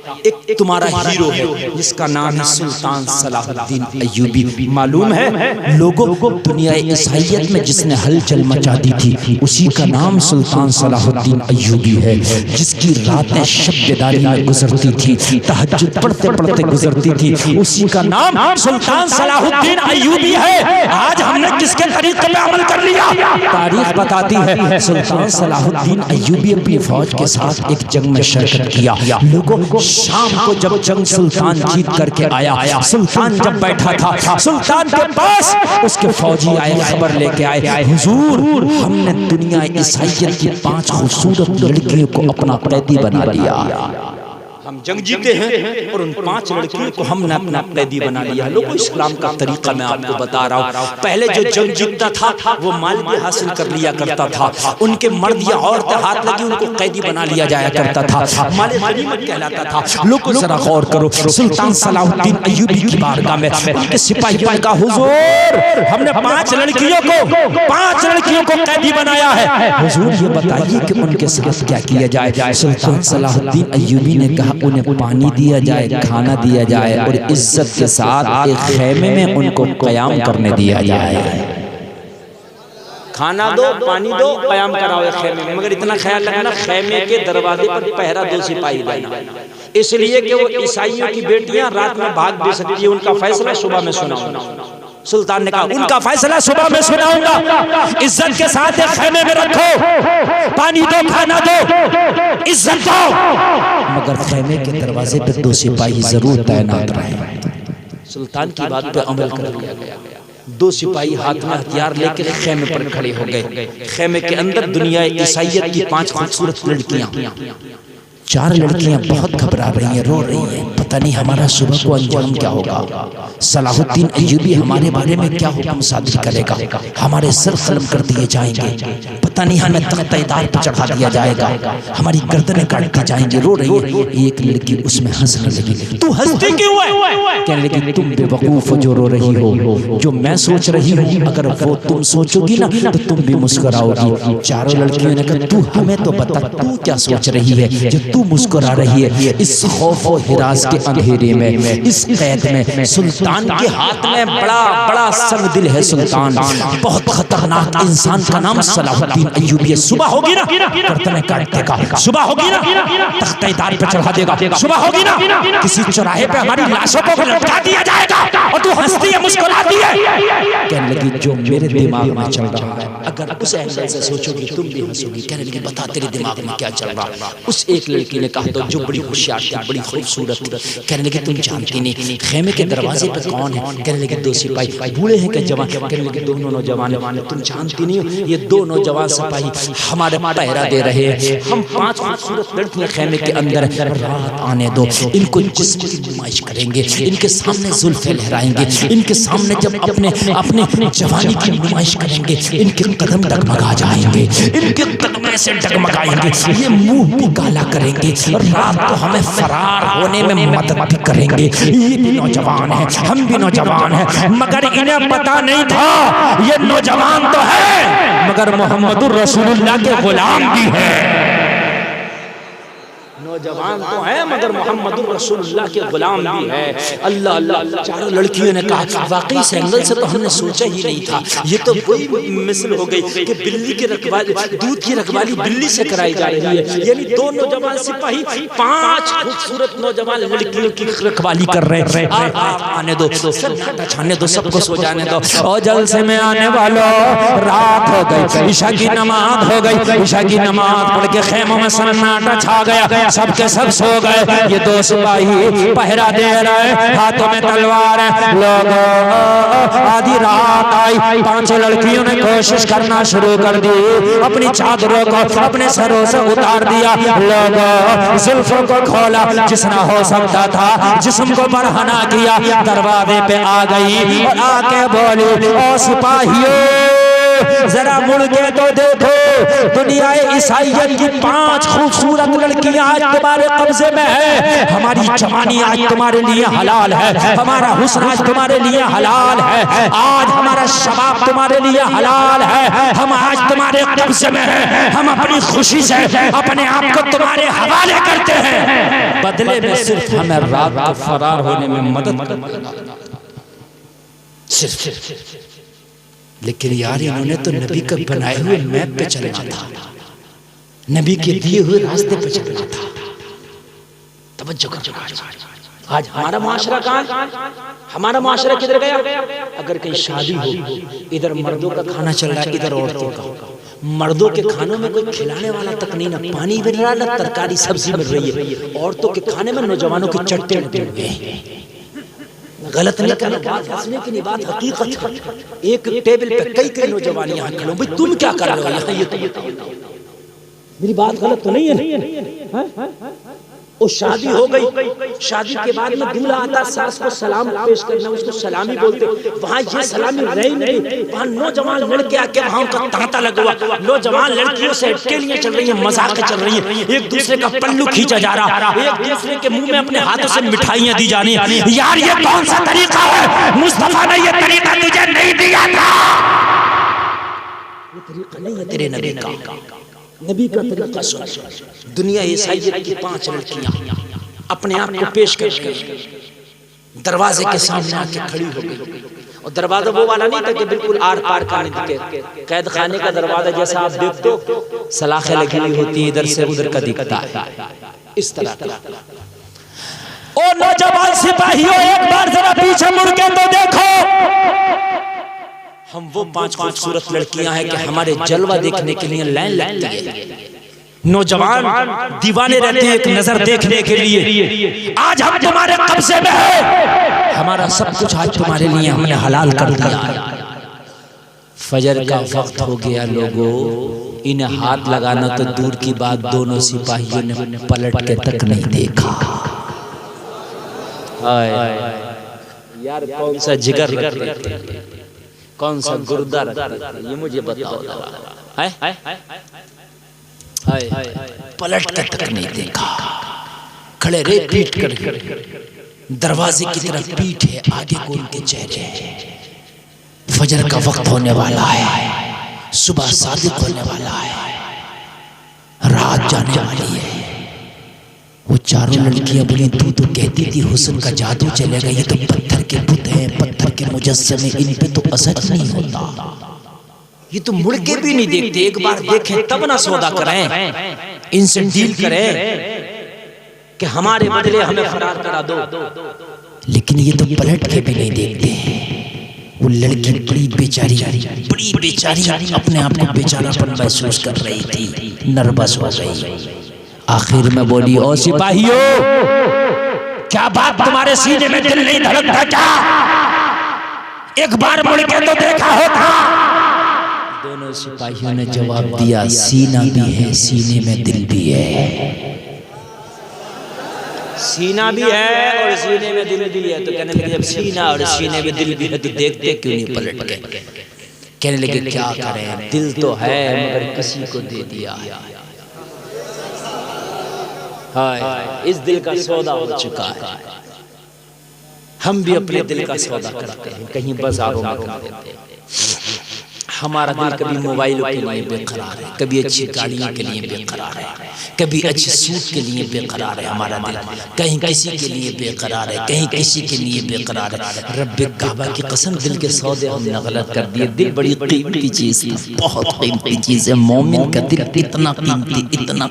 एक तुम्हारा हीरो है जिसका नाम है सुल्तान सलाहुद्दीन अय्यूबी। मालूम है लोगों, दुनिया ईसाइयत में जिसने हलचल मचा दी थी उसी का नाम सुल्तान सलाहुद्दीन अय्यूबी है, जिसकी रातें शब-ए-दारी में गुजरती थी, तहज्जुद पढ़ते पढ़ते गुजरती थी, उसी का नाम सुल्तान सलाहुद्दीन अय्यूबी है। आज हमने किसके तरीके पे अमल कर लिया? तारीख बताती है सुल्तान सलाहुद्दीन अय्यूबी अपनी फौज के साथ एक जंग में शिरकत किया। लोगों, शाम को जब जंग सुल्तान जीत करके आया, सुल्तान जब बैठा था, सुल्तान के पास उसके फौजी आए, खबर लेके आए, हुजूर हमने दुनिया ईसाइयत की 5 खूबसूरत लड़कियों को अपना कैदी बना लिया। हम जंग जीते हैं और उन 5 लड़कियों को हमने अपना कैदी बना लिया। लोगों, इस्लाम का तरीका मैं आपको बता रहा हूँ। पहले जो जंग जीतता था वो माल भी हासिल कर लिया करता था, उनके मर्द या औरतें हाथ लगी उनको कैदी बना लिया जाया करता था, माल गनीमत कहलाता था। लोगों, जरा गौर करो, सुल्तान सलाहुद्दीन अय्यूबी की बारगाह में उनके सिपाहियों ने कहा, हुजूर हमने 5 लड़कियों को कैदी बनाया है, हुजूर ये बताइए कि उनके साथ क्या किया जाए? सुल्तान सलाहुद्दीन अय्यूबी ने कहा, उन्हें पानी दिया जाए, खाना दिया जाए और इज्जत के साथ एक खेमे में उनको क़याम करने दिया जाए। खाना दो, पानी दो, क़याम कराओ एक खेमे में, मगर इतना ख्याल रखना खेमे के दरवाजे पर पहरा 2 सिपाही देना, इसलिए कि वो ईसाइयों की बेटियां रात में भाग दे सकती है। उनका फैसला सुबह में सुनाऊंगा। सुल्तान ने कहा, उनका फैसला सुबह में सुनाऊंगा, इज्जत के साथ एक खेमे में रखो, पानी दो, खाना दो, इज्जत दो, मगर खेमे के दरवाजे पे 2 सिपाही जरूर तैनात रहे। सुल्तान की बात पे अमल कर लिया गया। 2 सिपाही हाथ में हथियार लेकर खेमे पर खड़े हो गए। खेमे के अंदर दुनिया ईसाइयत की 5 खूबसूरत लड़कियां, 4 लड़कियां बहुत घबरा रही हैं, रो रही हैं, पता नहीं हमारा सुबह को अंजाम क्या होगा, सलाहुद्दीन अय्यूबी हमारे बारे में क्या हुक्म सादर करेगा, हमारे सर कलम कर दिए जाएंगे, पता नहीं हमें तख्ते-ए-दार पर चढ़ा दिया जाएगा, हमारी गर्दनें काट दी जाएंगी। रो रही है। एक लड़की उसमें हंसने लगी, तू हंसती क्यों है? कहने लगी, तुम बेवकूफ जो रो रही हो, जो मैं सोच रही हूँ अगर वो तुम सोचोगी ना तो तुम भी मुस्कुराओगी। 4 लड़कियों ने कहा, तू हमें तो बता, तू क्या सोच रही है जो तू मुस्कुरा रही है? इस खौफ और हिरास के अंधेरे में, इस कैद में, सुल्तान के हाथ में बड़ा सर्वदिल है सुल्तान, बहुत खतरनाक इंसान का नाम सलाहुद्दीन अय्यूबी। सुबह होगी ना गर्दनें काट देगा, सुबह होगी ना तख्ते-ए-दार पे चढ़ा देगा, सुबह होगी ना किसी चौराहे पे हमारी लाशों को लटका दिया जाएगा, और तू हंसती है, मुस्कुराती है। कहने लगी, जो मेरे दिमाग में चल रहा है अगर उस एंगल से सोचोगी तुम भी हंसोगी। कहने लगी, बता तेरे दिमाग में क्या चल रहा? उस एक लड़की ने कहा, तो जो बड़ी होशियार थी, बड़ी खूबसूरत। कहने लगी, तुम जानती नहीं खेमे के दरवाजे पे कौन है? कहने लगी, 2 सिपाही, बूढ़े हैं कि जवान? कहने लगी, दोनों नौजवान। तुम जानती नहीं, ये 2 नौजवान सिपाही हमारे पहरा दे रहे हैं। हम 5 खूबसूरत लड़कियां खेमे के अंदर, रात आने दो, इनको जिस्म की नुमाइश करेंगे, इनके सामने जुल्फे लहराएंगे, इनके सामने जब अपने जवानी की नुमाइश करेंगे, इनके कदम डगमगा जाएंगे, इनके कदम से डगमगाएंगे, ये मुंह भी काला करेंगे, और रात को हमें फरार होने में मदद भी करेंगे। ये भी नौजवान है, हम भी नौजवान हैं, मगर इन्हें पता नहीं था ये नौजवान तो है मगर मोहम्मदुर रसूलुल्लाह के गुलाम भी है। नौजवान तो है मगर मोहम्मदुर रसूलुल्लाह के गुलाम भी है। अल्लाह अल्लाह। 4 लड़कियों ने कहा, वाकई से एंगल से तो हमने सोचा ही नहीं था, ये तो वही मिसल हो गई कि बिल्ली की रखवाली, दूध की रखवाली बिल्ली से कराई जा रही है। यानी 2 नौजवान सिपाही 5 खूबसूरत नौजवान लड़कियों की रखवाली कर रहे हैं। आने दो, सन्नाटा छाने दो, सबको सो जाने दो। और जलसे में आने वालों, रात हो गई, ईशा की नमाज हो गई, ईशा की नमाज पढ़ के खेमों में सन्नाटा छा गया, सबके सब सो गए। ये 2 सिपाही पहरा दे रहे, हाथों में तलवार है। लोग आधी रात आई, 5 लड़कियों ने कोशिश करना शुरू कर दी, अपनी चादरों को अपने सरों से उतार दिया। लोग जुल्फों को खोला, जिसना हो सकता था जिस्म को बरहना किया, दरवाजे पे आ गई और आके बोली, ओ सिपाहियों जरा मुड़ के तो देखो, दुनिया ईसाइयत की 5 खूबसूरत लड़कियां आज तुम्हारे कब्जे में है। हमारी जवानी आज तुम्हारे लिए हलाल है, हमारा हुस्न आज तुम्हारे लिए हलाल है, आज हमारा शबाब तुम्हारे लिए हलाल है, हम आज तुम्हारे कब्जे में है। हम अपनी खुशी से अपने आप को तुम्हारे हवाले करते हैं, बदले में सिर्फ हमें रात को फरार होने में मदद करना सिर्फ। लेकिन यार इन्होंने तो नबी का बनाए हुए मैप पे चलना था, नबी के दिए हुए रास्ते पे चलना था। तवज्जो करो, आज हमारा मुआशरा कहाँ, हमारा मुआशरा किधर गया? अगर कहीं शादी हो, इधर मर्दों का खाना चल रहा है, इधर औरतों का। मर्दों के खानों में कोई खिलाने वाला तक नहीं, ना पानी मिल रहा, ना तरकारी सब्जी मिल रही है। औरतों के खाने में नौजवानों के चट्टे लगे हुए हैं। गलत नहीं करना, बात हंसने की नहीं, बात हकीकत है। एक टेबल पे कई नौजवान यहाँ खड़े हो, भाई तुम क्या कर रहे हो यहाँ, ये तो बताओ, मेरी बात गलत तो नहीं है? वो शादी हो गई, शादी के बाद में दूल्हा आता, सास को सलाम पेश करना, उसको सलामी बोलते। वहाँ ये सलामी रही नहीं, वहाँ नौजवान लड़के आके वहाँ उनका तांता लगा हुआ, नौजवान लड़कियों से अटकेलियां चल रही है, मजाक चल रही है, एक दूसरे का पल्लू खींचा जा रहा, एक दूसरे के मुंह में अपने हाथों से मिठाइयां दी जानी। यार ये कौन सा तरीका है? मुस्तफा ने ये तरीका तुझे नहीं दिया था, ये तरीका नहीं है तेरे नबी का। नबी का तरीका सुन। दुनिया ईसाइयत की 5 लड़कियां अपने आप को पेश कर दरवाजे के सामने आके खड़ी हो गई। और दरवाजा वो वाला नहीं था कि बिल्कुल आर पार का नहीं दिखे, कैद खाने का दरवाजा जैसा आप देखते हो, सलाखें लगी हुई होती है, इधर से उधर का दिखता है, इस तरह का। ओ नौजवान सिपाहियों, एक बार जरा पीछे मुड़ के तो देखो, हम वो 5 खूबसूरत लड़कियां हैं कि हमारे जलवा देखने के लिए लाइन लगती है। नौजवान दीवाने रहते हैं एक नजर देखने के लिए। आज हम तुम्हारे कब्जे में है, हमारा सब कुछ आज तुम्हारे लिए हमने हलाल कर दिया। फजर का वक्त हो गया लोगों, इन्हें हाथ लगाना तो दूर की बात, दोनों सिपाहियों ने पलट के तक नहीं देखा। यार कौन सा जिगर रखते हैं, कौन सा गुर्दा रखते हैं, ये मुझे बताओ। पलट के तक नहीं देखा, खड़े रे पीट कर, दरवाजे की तरफ पीठ है, आगे को उनके चेहरे है। फजर का वक्त होने वाला है, सुबह सादिक होने वाला है, रात जाने वाली है। वो चारों लड़कियां बोली, तू तो कहती थी हुस्न का जादू चलेगा, ये तो पत्थर के बुत हैं, पत्थर के मुजस्समे, इन पे तो असर नहीं होता, ये तो मुड़ के भी नहीं देखते, एक बार देखें तब ना सौदा करें, इनसे डील करें कि हमारे बदले हमें फरार करा दो। लेकिन ये तो पलट के भी नहीं देखते। वो लड़की बड़ी बेचारी अपने आप को बेचारापन महसूस कर रही थी, नर्वस हो गई। आखिर में बोली, ओ सिपाहियों, क्या बात तुम्हारे सीने में दिल नहीं धड़कता क्या? एक बार मुड़ के तो देखा होता। दोनों सिपाहियों ने जवाब दिया, सीना भी है, सीने में दिल भी है। सीना भी है और सीने में दिल भी है। तो कहने लगे, जब सीना और सीने में दिल भी है तो देखते क्यों नहीं पलट के? कहने लगे, क्या करें, दिल तो है मगर किसी को दे दिया है। इस दिल का सौदा हो चुका है। हम भी अपने दिल का सौदा करते हैं, कहीं बाजारों में देते हैं। हमारा दिल कभी मोबाइलों के लिए बेकरार है, कभी अच्छी गाड़ियों के लिए बेकरार है, कभी अच्छे सूट के लिए बेकरार है। हमारा दिल कहीं किसी के लिए बेकरार है, कहीं किसी के लिए बेकरार है। रब्बे काबा की कसम, दिल के सौदे हमने गलत कर दिए। दिल बड़ी कीमती चीज है, बहुत कीमती चीज है। मोमिन का दिल इतना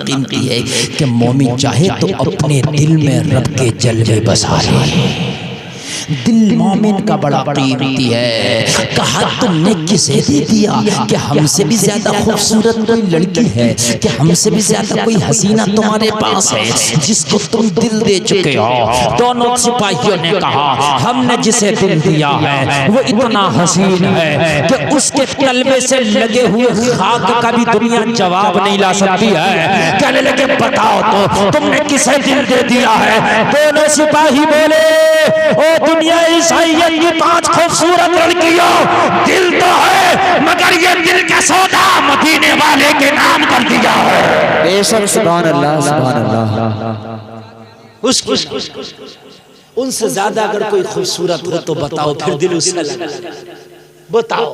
कीमती है कि मोमिन चाहे तो अपने दिल में रब के जलवे बसा ले। दिल मोमिन का बड़ा कीमती है। कहा तुमने किसे दे दिया कि हमसे भी ज्यादा खूबसूरत कोई लड़की है, कि हमसे भी ज्यादा कोई हसीना तुम्हारे पास है जिसको तुम दिल दे चुके हो? दोनों सिपाहियों ने कहा, हमने जिसे दिल दिया है वो इतना हसीन है कि उसके तलबे से लगे हुए खाक का भी दुनिया जवाब नहीं ला सकती है। कहने लगे, बताओ तो तुमने किसे दिल दे दिया है? दोनों सिपाही बोले, ओ दुनिया ईसाइयत की 5 खूबसूरत लड़कियों, दिल तो है मगर ये दिल का सौदा मदीने वाले के नाम कर दिया है। बेशक, सुभान अल्लाह, सुभान अल्लाह। उनसे ज्यादा अगर कोई खूबसूरत हो तो बताओ, फिर दिल उससे लगा। बताओ,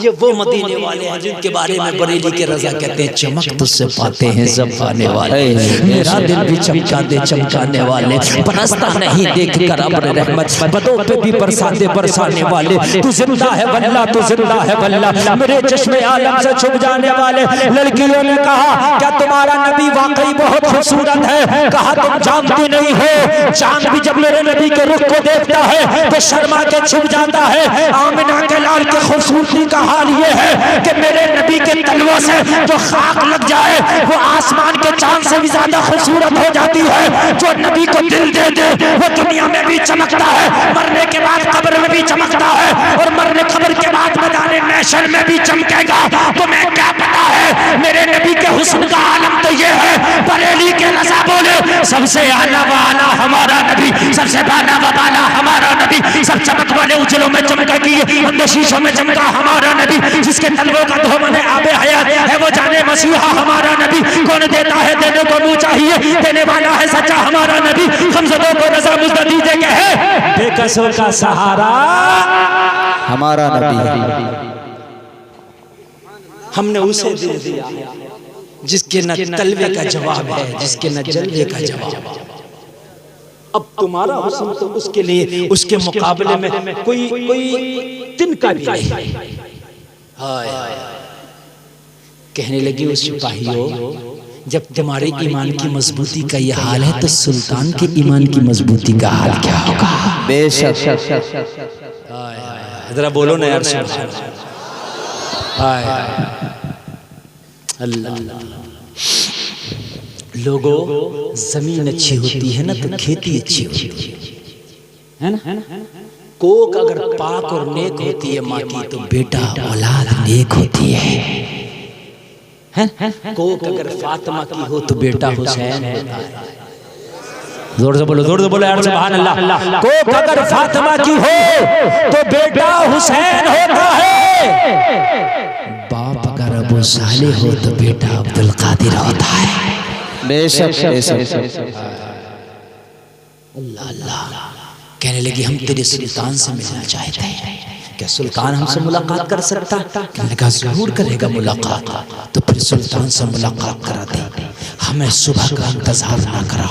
ये वो मदीने वाले हैं जिनके बारे में बरेली के रजा कहते हैं, चमक तुझसे पाते हैं सब पाने वाले, मेरा दिल भी चमका दे चमकाने वाले, बरसता नहीं देख कर अब्र रहमत, बदों पे भी बरसाते बरसाने वाले, तू जिंदा है वल्ला, तू जिंदा है वल्ला, मेरे चश्मे आलम से छुप जाने वाले। लड़कियों ने कहा, क्या तुम्हारा नबी वाकई बहुत खूबसूरत है? कहा, तुम जानते नहीं हो, चांद भी जब मेरे नबी के रुख को देखता है तो शर्मा के छुप जाता है। आमिना के लाल की खूबसूरती का हाल ये है कि मेरे नबी के तलवों से जो खाक लग जाए वो आसमान के चांद से भी ज्यादा खूबसूरत हो जाती है। जो नबी को दिल दे दे वो दुनिया में भी चमकता है, मरने के बाद कब्र में भी चमकता है, और मरने कब्र के बाद मैदाने महशर में भी चमकेगा। तुम्हें क्या पता है मेरे नबी के हुस्न का आलम तो ये है, बरेली के रज़ा बोले, सबसे आला वाला हमारा नबी, सबसे बाला वाला हमारा नबी, सब चमक वाले उजलों में चमका की अंदशीशों में चमका हमारा नबी, जिसके तलवों का धोमन है आबे हयात है, वो जाने मसीहा हमारा नबी। कौन देता है देने को मुँह चाहिए, देने वाला है सच्चा हमारा नबी। गमज़दों को रज़ा मुझ दीजे के है, बेकसों का सहारा हमारा नबी। हमने उसे दिल दिया जिसके न तलवे का जवाब है, जिसके न जलवे का जवाब। अब तुम्हारा हुस्न तो उसके लिए, उसके मुकाबले में कोई तिनका भी नहीं। हाय कहने लगी उस सिपाहियों, जब तुम्हारे ईमान की मजबूती का ये हाल है तो सुल्तान के ईमान की मजबूती का हाल क्या होगा? बेशक, जरा बोलो ना यार, अल्लाह। लोगों, जमीन अच्छी होती है ना तो खेती अच्छी होती है ना? कोक अगर पाक और नेक होती है माँ की तो बेटा औलाद नेक होती है? कोक अगर फातिमा की हो तो बेटा हुसैन होता है। जोर से बोलो, जोर से बोलो यार, सुभान अल्लाह। कोक अगर फातिमा की हो तो बेटा हुसैन होता है। बाप अगर अबू सालेह हो तो बेटा अब्दुल कादिर होता है। बेशक, बेशक। अल्लाह अल्लाह। कहने लगी, हम तेरे सुल्तान से मिलना चाहते हैं, क्या सुल्तान हमसे मुलाकात कर सकता? कहने लगा, जरूर करेगा मुलाकात। तो फिर सुल्तान से मुलाकात करा दे, हमें सुबह का इंतजार ना करा,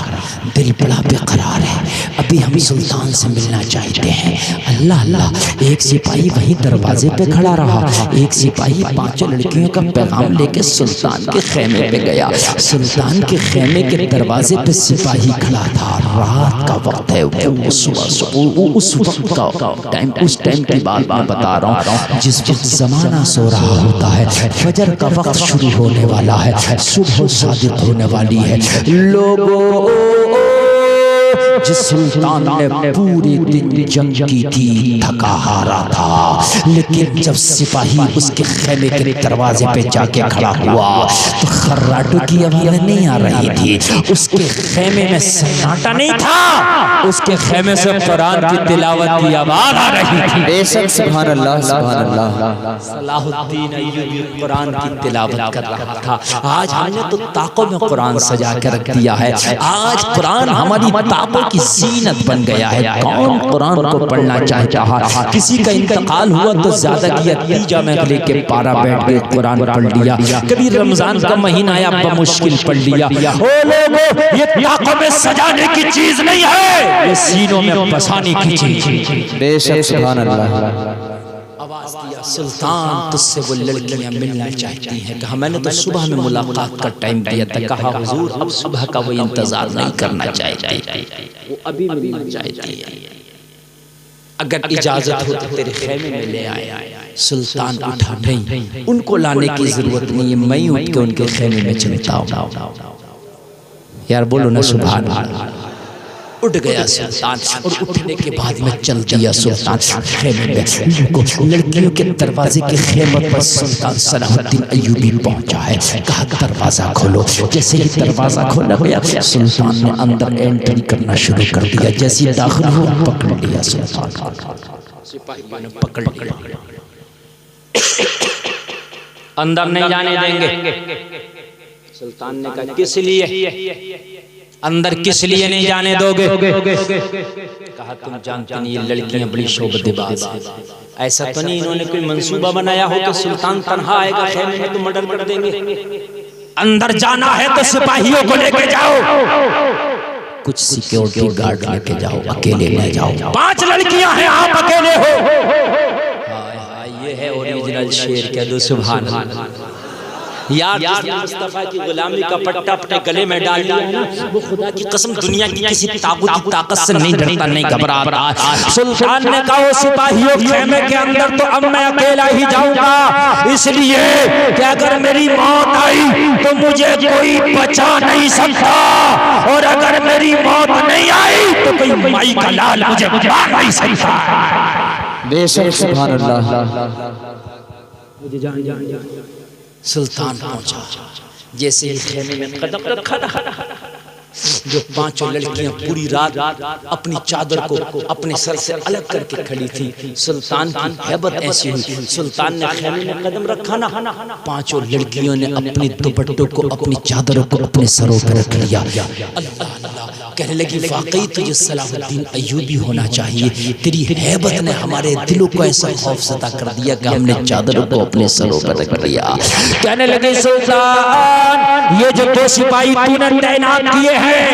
दिल बड़ा बेकरार है, अभी हम सुल्तान से मिलना चाहते हैं। अल्लाह अल्लाह। एक सिपाही वहीं दरवाजे पे खड़ा रहा, एक सिपाही 5 लड़कियों का पैगाम लेके सुल्तान के खेमे पे गया। सुल्तान के खेमे के दरवाजे पे सिपाही खड़ा था। रात का वक्त है, उस वक्त का टाइम, उस टाइम की बात मैं बता रहा हूँ जिस वक्त जमाना सो रहा होता है, फजर का वक्त शुरू होने वाला है, सुबह सादिक होने वाली है। लोगों, जिस सुल्तान ने पूरे दिन जंग की थी, थका हारा था, लेकिन जब सिपाही उसके खेमे के दरवाजे पे जाके खड़ा हुआ तो खर्राटों की आवाज़ नहीं आ रही थी, उसके खेमे में सन्नाटा नहीं था, उसके खेमे से कुरान की तिलावत की आवाज़ आ रही थी। बेशक, सुभान अल्लाह, सुभान अल्लाह। सलाहुद्दीन अय्यूबी कुरान की तिलावत कर रहा था। आज हमने तो ताकों में कुरान सजा के रख दिया है, आज कुरान हमारी ताकों की जीनत बन गया है। कौन कुरान को पढ़ना चाहता है? किसी का इंतकाल हुआ तो ज्यादा किया, तीजा में लेके पारा बैठ के कुरान पढ़ लिया, कभी रमजान का महीना आया बमुश्किल पढ़ लिया। ओ लोगों, ये ताकों में सजाने की चीज नहीं है, ये सीनों में बसाने की चीज। बेशक, सुभान अल्लाह। आवाज दिया, सुल्तान तुझसे वो लड़कियां मिलना चाहती हैं। कहा, मैंने तो सुबह में मुलाकात का टाइम दिया था। कहा, हुजूर अब सुबह का वो इंतजार नहीं करना चाहती, वो अभी मिलना चाहती है। अगर इजाजत हो तो तेरे खेमे में ले आए। सुल्तान उठा, नहीं, उनको लाने की जरूरत नहीं है, मैं उठ के उनके खेमे में चलता हूँ। यार बोलो ना सुभान अल्लाह। उठ गया सुल्तान और उठने के बाद में चल दिया सुल्तान खेमे में। लड़कियों के दरवाजे के खेमे पर सुल्तान सलाहुद्दीन अय्यूबी पहुंचा है। कहा दरवाजा खोलो। जैसे ही दरवाजा खोला गया सुल्तान ने अंदर एंट्री करना शुरू कर दिया। जैसे ही दाखिल हुआ पकड़ लिया सुल्तान, सिपाहियों ने पकड़ लिया। अंदर नहीं जाने देंगे। सुल्तान ने कहा किस लिए अंदर, किस लिए नहीं जाने दोगे? कहा तुम जानते नहीं ये लड़कियां बड़ी शोबतेबाज हैं। ऐसा तो नहीं इन्होंने कोई मंसूबा बनाया हो कि सुल्तान तन्हा आएगा खेमे में तो मर्डर कर देंगे। अंदर जाना है तो सिपाहियों को लेके जाओ, कुछ सिक्योरिटी गार्ड लेके जाओ, अकेले न जाओ। 5 लड़कियां हैं, आप अकेले हो। ये है ओरिजिनल शेर, कह दो सुभान अल्लाह। यार जिसने मुस्तफा की गुलामी का पट्टा अपने गले में डाल लिया है ना, वो खुदा की कसम दुनिया की किसी ताकत से नहीं डरता, नहीं घबराता। सुल्तान ने कहा सिपाहियों खेमे के अंदर तो अब मैं अकेला ही जाऊंगा, इसलिए कि अगर मेरी मौत आई तो मुझे कोई बचा नहीं सकता, और अगर मेरी मौत नहीं आई तो कोई माई का लाल मुझे बचा नहीं सकता। बेशक सुभान अल्लाह। सुल्तान पहुंचा। जैसे ही खेमे में कदम रखा था, जो 5 लड़कियां पूरी रात अपनी चादर को अपने सर से अलग करके खड़ी थी। सुल्तान की हैबत ऐसी हुई, सुल्तान ने खेमे में कदम रखा ना, 5 लड़कियों ने अपने दुपट्टों को, अपनी चादरों को अपने सरों पर रख लिया। अल्लाह अल्लाह कहने लगी वाकई तुझे सलाहुद्दीन अय्यूबी होना चाहिए। तेरी हैबत ने हमारे दिलों को ऐसा खौफज़दा कर दिया कि हमने चादरों को अपने सरों पर रख लिया। कहने लगे सुल्तान ये जो 2 सिपाही तूने तैनात किए हैं,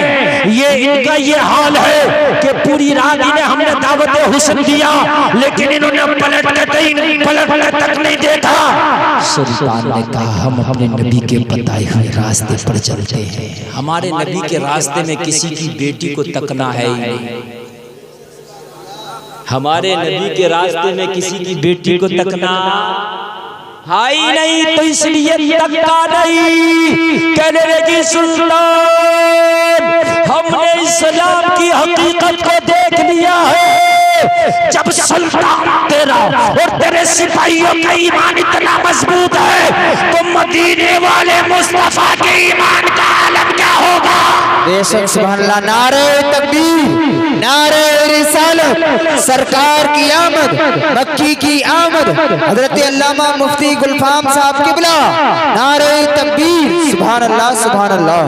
ये इनका ये हाल है कि पूरी रात इन्हें हमने दावत हुस्न दिया, लेकिन इन्होंने पलट तक नहीं देखा। सुल्तान ने कहा हम अपने नबी के बताए हुए रास्ते पर चलते हैं। हमारे नबी के रास्ते में किसी की बेटी को तकना है ही नहीं। हमारे नबी के रास्ते में किसी की बेटी को तकना हाई नहीं, तो इसलिए तक्का नहीं। कहने लगी सुल्तान हमने इस्लाम की हकीकत को देख लिया है। जब सुल्तान तेरा और तेरे सिपाहियों का ईमान इतना मजबूत है तो मदीने वाले मुस्तफा के ईमान का आलम क्या होगा? बेशक सुभान अल्लाह। नारे तकबीर, नारे रिसालत, सरकार की आमद, मक्की की आमद, हजरत अल्लामा मुफ्ती गुलफाम साहब किबला, नारे तकबीर, सुभान अल्लाह सुभान अल्लाह।